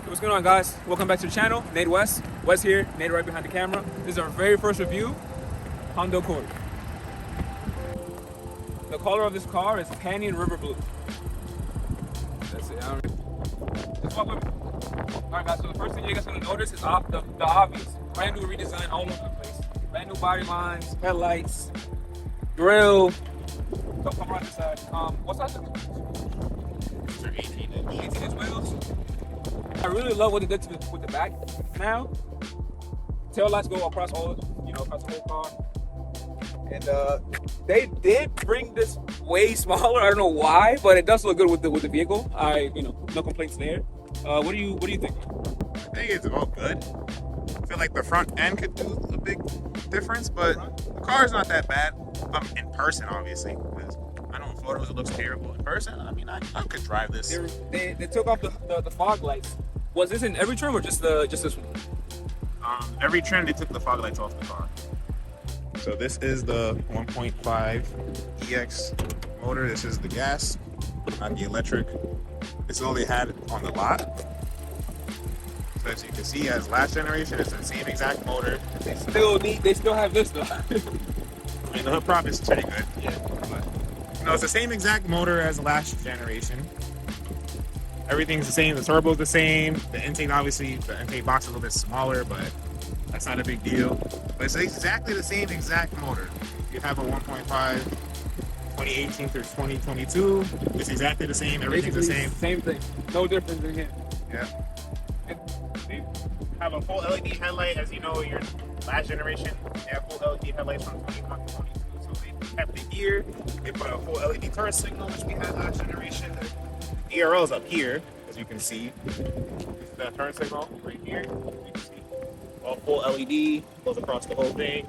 What's going on, guys? Welcome back to the channel. Nate West. West here. Nate right behind the camera. This is our very first review. Honda Accord. The color of this car is Canyon River Blue. That's it. Just walk with me. Alright, guys. So the first thing you guys are gonna notice is the obvious. Brand new redesign all over the place. Brand new body lines, headlights, grill. So come around the side. What's that? These are 18-inch wheels. I really love what they did with the back now. Tail lights go across across the whole car. And they did bring this way smaller. I don't know why, but it does look good with the vehicle. No complaints there. What do you think? I think it's about good. I feel like the front end could do a big difference, but the car is not that bad. In person, obviously, because I know in photos it looks terrible. In person, I mean, I could drive this. They took off the fog lights. Was this in every trim or just this one? Every trim they took the fog lights off the car. So this is the 1.5 EX motor. This is the gas, not the electric. This is all they had on the lot. So as you can see, as last generation, it's the same exact motor. They still have this though. I mean, the hood prop is pretty good. Yeah. But, it's the same exact motor as the last generation. Everything's the same. The turbo's the same. The intake, obviously, the intake box is a little bit smaller, but that's not a big deal. But it's exactly the same exact motor. You have a 1.5 2018 through 2022. It's exactly the same. Everything's the same. Same thing. No difference in here. Yeah. They have a full LED headlight. As you know, your last generation, they have full LED headlights from 21 to 22. So they kept the gear. They put a full LED turn signal, which we had last generation. The ERL is up here, as you can see. This is that turn signal right here. You can see all full LED goes across the whole thing.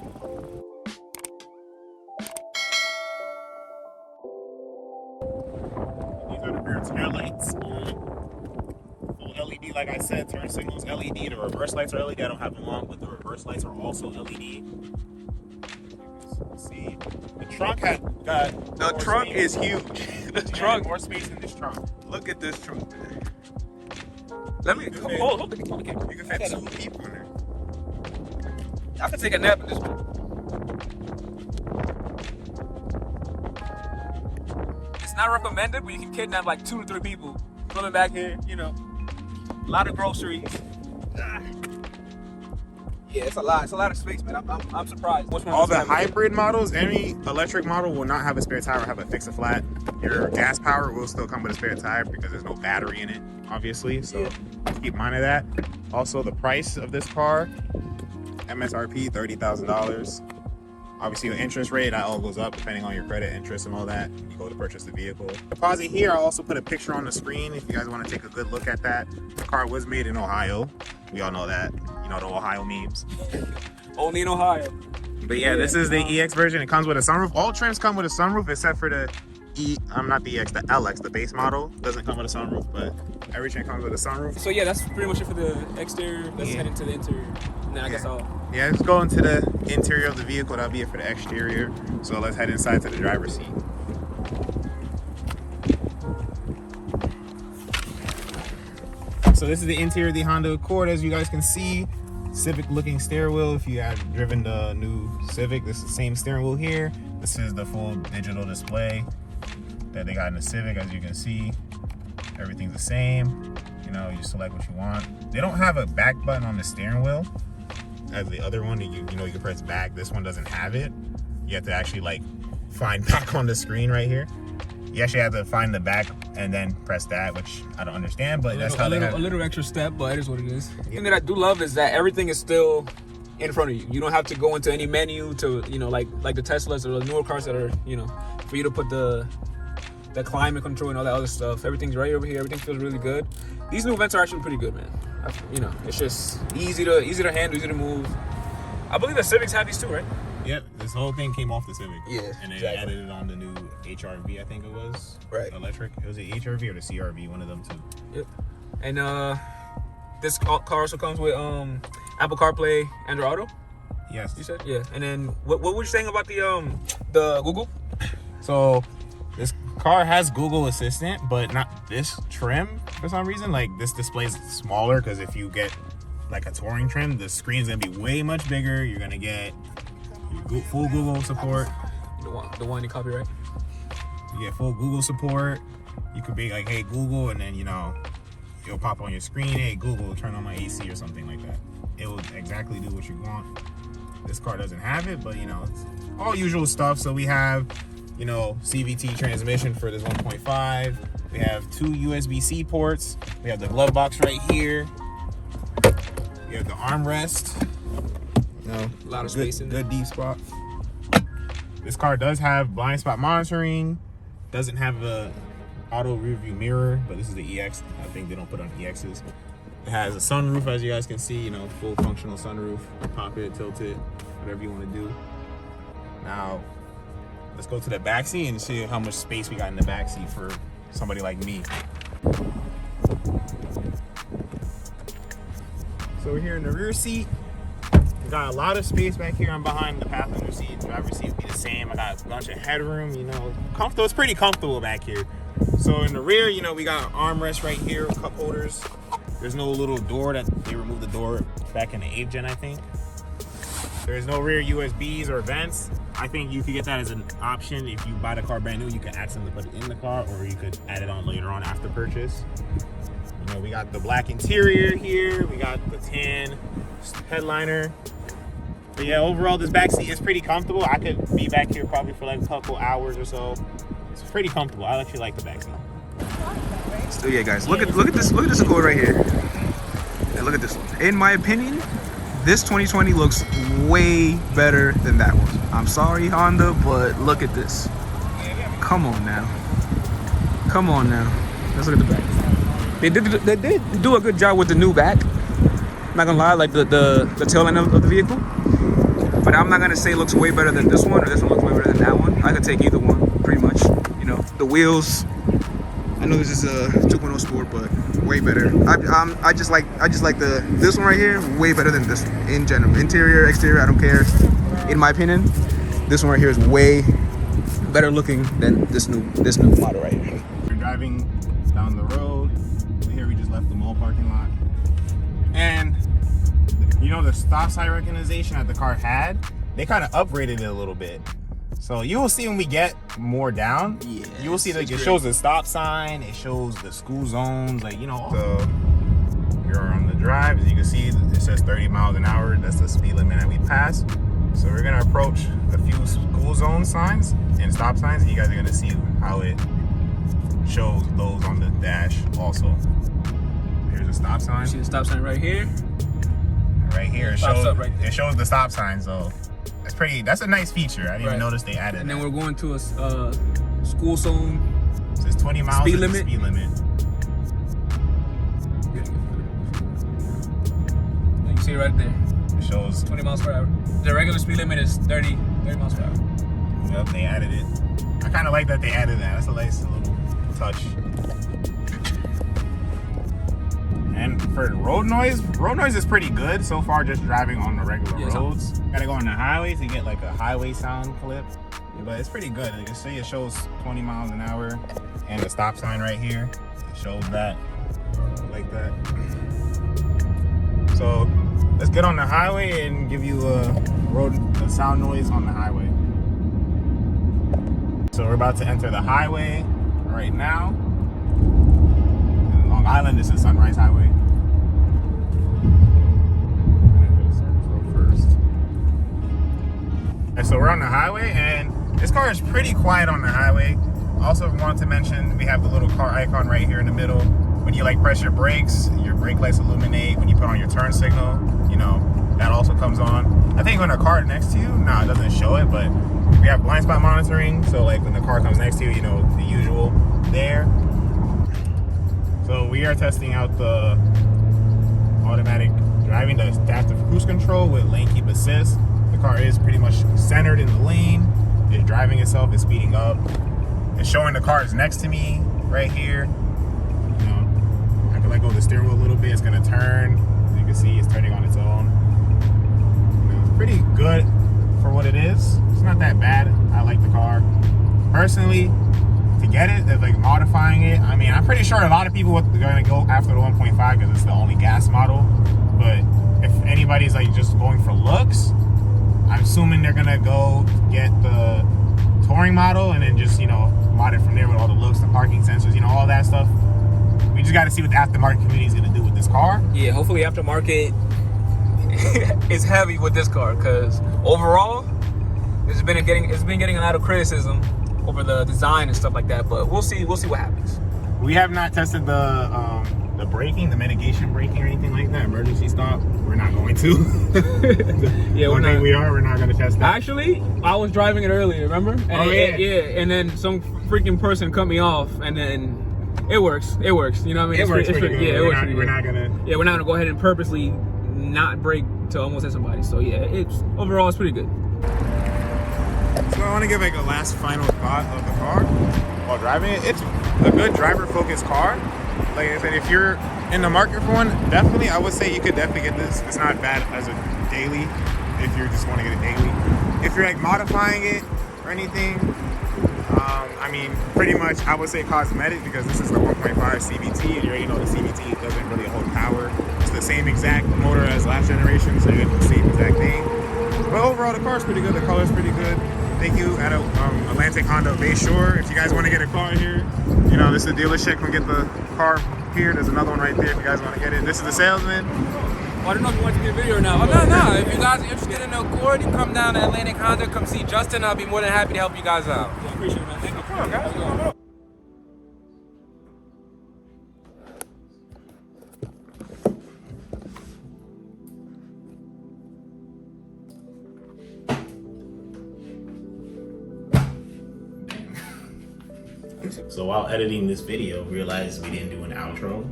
These are the rear tail lights. Full LED, like I said, turn signals LED. The reverse lights are LED. I don't have them on, but the reverse lights are also LED. See, the trunk got. The trunk space. is huge. The trunk, more space in this trunk. Look at this trunk. Let me hold the camera. You can fit 2 people in there. I can take a nap in this one. It's not recommended, but you can kidnap like 2 to 3 people. Coming back here, a lot of groceries. Yeah, it's a lot. It's a lot of space, man. I'm surprised. All the hybrid models, any electric model will not have a spare tire or have a fix-a-flat. Your gas power will still come with a spare tire because there's no battery in it, obviously. So keep in mind of that. Also, the price of this car, MSRP, $30,000. Obviously, the interest rate, that all goes up depending on your credit, interest, and all that when you go to purchase the vehicle. Deposit here, I also put a picture on the screen if you guys want to take a good look at that. The car was made in Ohio. We all know that. You know the Ohio memes. Only in Ohio. But yeah, this is the EX version. It comes with a sunroof. All trims come with a sunroof except for the not the EX, the LX, the base model. Doesn't come with a sunroof, but every trim comes with a sunroof. So yeah, that's pretty much it for the exterior. Let's head into the interior. And then I guess Yeah, let's go into the interior of the vehicle. That'll be it for the exterior. So let's head inside to the driver's seat. So this is the interior of the Honda Accord. As you guys can see, Civic looking steering wheel. If you have driven the new Civic, this is the same steering wheel here. This is the full digital display that they got in the Civic. As you can see, everything's the same. You select what you want. They don't have a back button on the steering wheel as the other one. You can press back. This one doesn't have it. You have to actually find back on the screen right here. You actually have to find the back and then press that, which I don't understand, but that's how they have it. A little extra step, but it is what it is. The thing that I do love is that everything is still in front of you. You don't have to go into any menu to, like the Teslas or the newer cars that are, for you to put the climate control and all that other stuff. Everything's right over here. Everything feels really good. These new vents are actually pretty good, man. It's just easy to handle, easy to move. I believe the Civics have these too, right? Yep, this whole thing came off the Civic. Yeah, and then exactly. added it on the new HRV, I think it was. Right. Electric. It was the HRV or the CRV, one of them two. Yep. And this car also comes with Apple CarPlay, Android Auto. Yes. You said? Yeah. And then what were you saying about the Google? So this car has Google Assistant, but not this trim for some reason. Like this display is smaller because if you get like a touring trim, the screen's gonna be way much bigger. You're gonna get full Google support. The one you copyright. You get full Google support. You could be like, hey Google, and then you know it'll pop on your screen. Hey Google, turn on my AC or something like that. It will exactly do what you want. This car doesn't have it, but you know it's all usual stuff. So we have, you know, CVT transmission for this 1.5. We have 2 USB-C ports. We have the glove box right here. We have the armrest. You know, a lot of space in there. Good deep spot. This car does have blind spot monitoring. Doesn't have a auto rear view mirror, but this is the EX. I think they don't put on EXs. It has a sunroof, as you guys can see. You know, full functional sunroof. Pop it, tilt it, whatever you want to do. Now, let's go to the backseat and see how much space we got in the backseat for somebody like me. So we're here in the rear seat. We got a lot of space back here. I'm behind the passenger seat. Driver's seat will be the same. I got a bunch of headroom, you know, comfortable. It's pretty comfortable back here. So in the rear, you know, we got armrests right here, cup holders. There's no little door that they removed the door back in the 8th gen, I think. There's no rear USBs or vents. I think you could get that as an option. If you buy the car brand new, you can ask them to put it in the car, or you could add it on later on after purchase. You know, we got the black interior here. We got the tan headliner. But yeah, overall, this back seat is pretty comfortable. I could be back here probably for like a couple hours or so. It's pretty comfortable. I actually like the back seat. So yeah, guys, look at this Accord right here. And look at this one. In my opinion, this 2020 looks way better than that one. I'm sorry, Honda, but look at this. Come on now. Come on now. Let's look at the back. They did do a good job with the new back. I'm not gonna lie, like the tail end of the vehicle. But I'm not gonna say it looks way better than this one, or this one looks way better than that one. I could take either one, pretty much. You know, the wheels. I know this is a 2.0 Sport, but way better. I just like this one right here way better than this one in general. Interior, exterior, I don't care. In my opinion, this one right here is way better looking than this new model right here. We're driving down the road. Here we just left the mall parking lot, and you know the stop sign recognition that the car had, they kind of upgraded it a little bit. So you will see when we get more down, you will see like it shows the stop sign, it shows the school zones, like, you know. So you're on the drive, as you can see, it says 30 miles an hour. That's the speed limit that we pass. So we're gonna approach a few school zone signs and stop signs, and you guys are gonna see how it shows those on the dash also. Here's a stop sign. You see the stop sign right here? Right here, it Pops shows, up right there. it shows the stop sign, so that's a nice feature. I didn't even notice they added and that. then we're going to a school zone. It says 20 miles speed is the limit. speed limit. You see it right there. It shows 20 miles per hour. The regular speed limit is 30 miles per hour. Yep, they added it. I kind of like that they added that. That's a nice little touch. And for road noise is pretty good so far, just driving on the regular roads. Gotta go on the highway to get like a highway sound clip. But it's pretty good. Like you see, it shows 20 miles an hour, and the stop sign right here, it shows that, like that. So let's get on the highway and give you a sound noise on the highway. So we're about to enter the highway right now. In Long Island, this is Sunrise Highway. And so we're on the highway, and this car is pretty quiet on the highway. Also wanted to mention, we have the little car icon right here in the middle. When you like press your brakes, your brake lights illuminate. When you put on your turn signal, you know, that also comes on. I think when a car next to you, no, it doesn't show it, but we have blind spot monitoring. So like when the car comes next to you, you know, the usual there. So we are testing out the automatic driving, the adaptive cruise control with lane keep assist. The car is pretty much centered in the lane. It's driving itself, it's speeding up. It's showing the cars next to me right here. You know, I can let go of the steering wheel a little bit. It's gonna turn. As you can see, it's turning on its own. You know, it's pretty good for what it is. It's not that bad. I like the car. Personally, to to get it, they're like modifying it. I mean, I'm pretty sure a lot of people are going to go after the 1.5 because it's the only gas model. But if anybody's like just going for looks, I'm assuming they're gonna go get the touring model and then just, you know, mod it from there with all the looks, the parking sensors, you know, all that stuff. We just got to see what the aftermarket community is gonna do with this car. Yeah, hopefully aftermarket is heavy with this car, because overall it's been getting a lot of criticism over the design and stuff like that. But we'll see what happens. We have not tested the braking, the mitigation braking or anything like that. Emergency stop, we're not going to. Yeah, we're not going to test that. Actually, I was driving it earlier, remember? And yeah. And then some freaking person cut me off, and then it works. You know what I mean? It works pretty good. Yeah, We're not gonna go ahead and purposely not brake to almost hit somebody. So yeah, it's overall it's pretty good. So I want to give like a last final thought of the car while driving it. It's a good driver-focused car. Like I said, if you're in the market for one, definitely I would say you could definitely get this. It's not bad as a daily if you just want to get it daily. If you're like modifying it or anything, I mean, pretty much I would say cosmetic, because this is the 1.5 CVT, and you already know the CVT doesn't really hold power. It's the same exact motor as last generation, so you get the same exact thing. But overall, the car's pretty good. The color's pretty good. Thank you at Atlantic Honda Bay Shore. If you guys want to get a car here, you know, this is the dealership. Come get the car here. There's another one right there if you guys want to get it. This is the salesman. Well, I don't know if you want to get a video or not. Oh, no. If you guys are interested in the Accord, you come down to Atlantic Honda, come see Justin. I'll be more than happy to help you guys out. Yeah, appreciate it, man. Thank you. Come on, guys. Come on. So while editing this video, realized we didn't do an outro.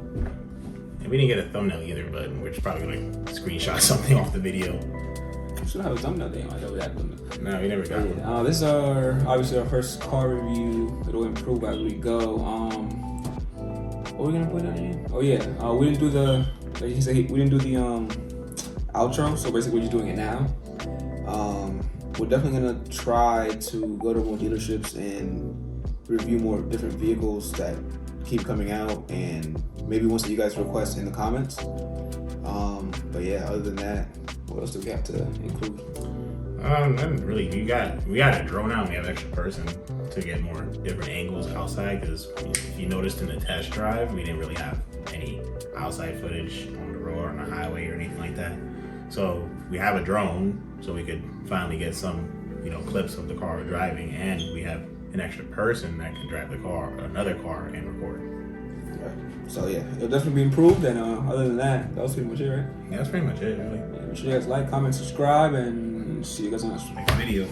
And we didn't get a thumbnail either, but we're just probably gonna screenshot something off the video. Should have a thumbnail there. I know that thumbnail. No, we never got one. This is obviously our first car review. It'll improve as we go. What are we gonna put on here? Oh yeah, we didn't do the. Like he said, we didn't do the outro. So basically, we're just doing it now. We're definitely gonna try to go to more dealerships and review more different vehicles that keep coming out, and maybe ones that you guys request in the comments. But yeah, other than that, what else do we have to include? Nothing really. We got a drone out. And we have an extra person to get more different angles outside, because if you noticed in the test drive, we didn't really have any outside footage on the road or on the highway or anything like that. So we have a drone, so we could finally get some, you know, clips of the car we're driving, and we have an extra person that can drive the car, another car, and record. Right. So yeah, it'll definitely be improved. And other than that, that was pretty much it, right? Yeah, that's pretty much it, really. Yeah, make sure you guys like, comment, subscribe, and see you guys on the next Next video.